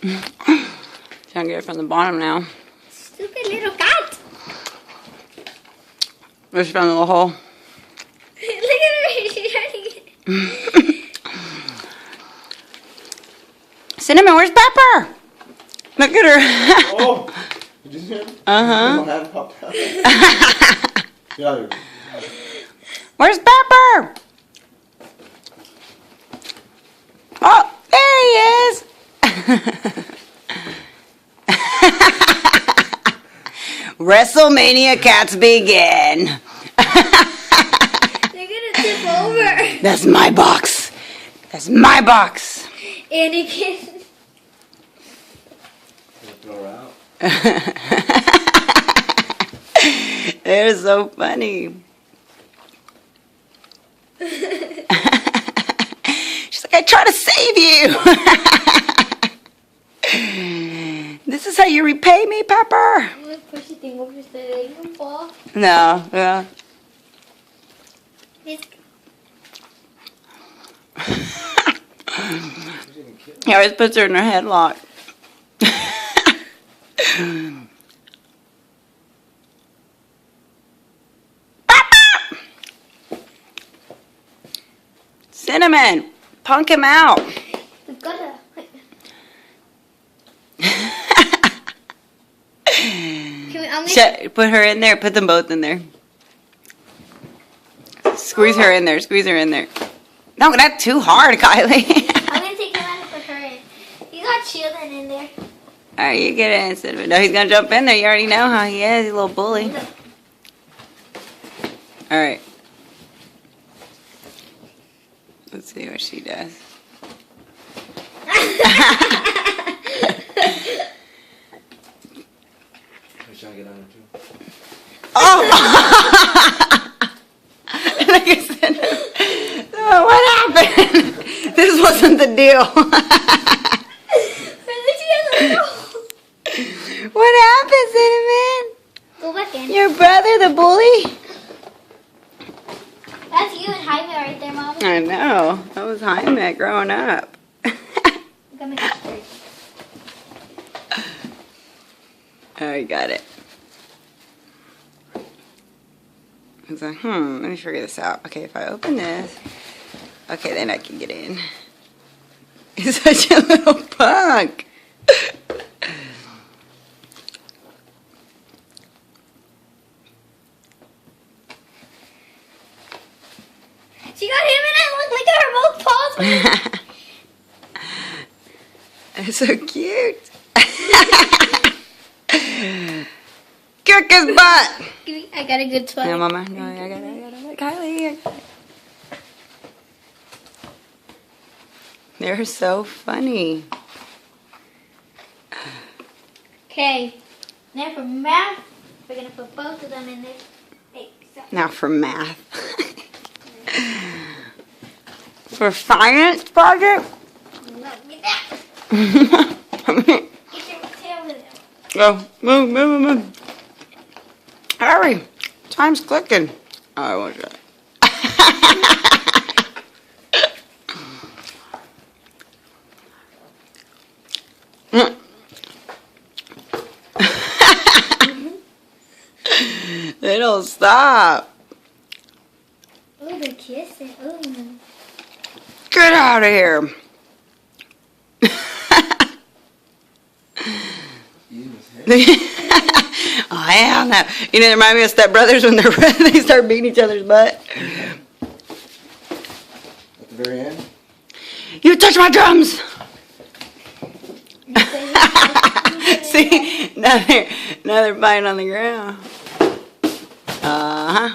Trying to get it from the bottom now. Stupid little cat. Just from the little hole. Look at her. She's trying to get. Cinnamon, where's Pepper? Look at her. Oh, did you see him? Uh-huh. His hand popped out. Yeah. Where's Pepper? Oh, there he is. WrestleMania cats begin. They're gonna tip over. That's my box. That's my box. Anakin. Throw her out. They're so funny. She's like, I try to save you. This is how you repay me, Pepper. I'm gonna push the thing over so they can fall. No, yeah. It's He always puts her in her headlock. Cinnamon, punk him out. we've gotta. I'm gonna. Put her in there. Put them both in there. Squeeze her in there. Squeeze her in there. No, not too hard, Kylie. I'm gonna take him out and put her in. You got children in there. All right, you get it instead of it. No, he's gonna jump in there. You already know how he is. He's a little bully. All right. Let's see what she does. Trying to get on her too. Oh! Like I said, oh, what happened? This wasn't the deal. What happened, Cinnamon? Go back in. Your brother, the bully? That's you and Jaime right there, Mom. I know. That was Jaime growing up. Come in straight. Oh, you got it. I was like, let me figure this out. Okay, if I open this, okay, then I can get in. He's such a little punk. She got him and I look at her both paws. It's so cute. Kick his butt. I got a good spot. No, Mama. No, I got it. Kylie. They're so funny. Okay. Now for math, we're going to put both of them in there. Hey, stop. Now for math. For science project? Let me that. Come Get here. your tail with it. Go. Move. Hurry. Time's clicking. Oh, I won't do it. They don't stop. Oh, they're kissing. Oh. Get out of here. Oh, hell no. You know, they remind me of Step Brothers when they start beating each other's butt. At the very end? You touch my drums! See, now they're fighting on the ground.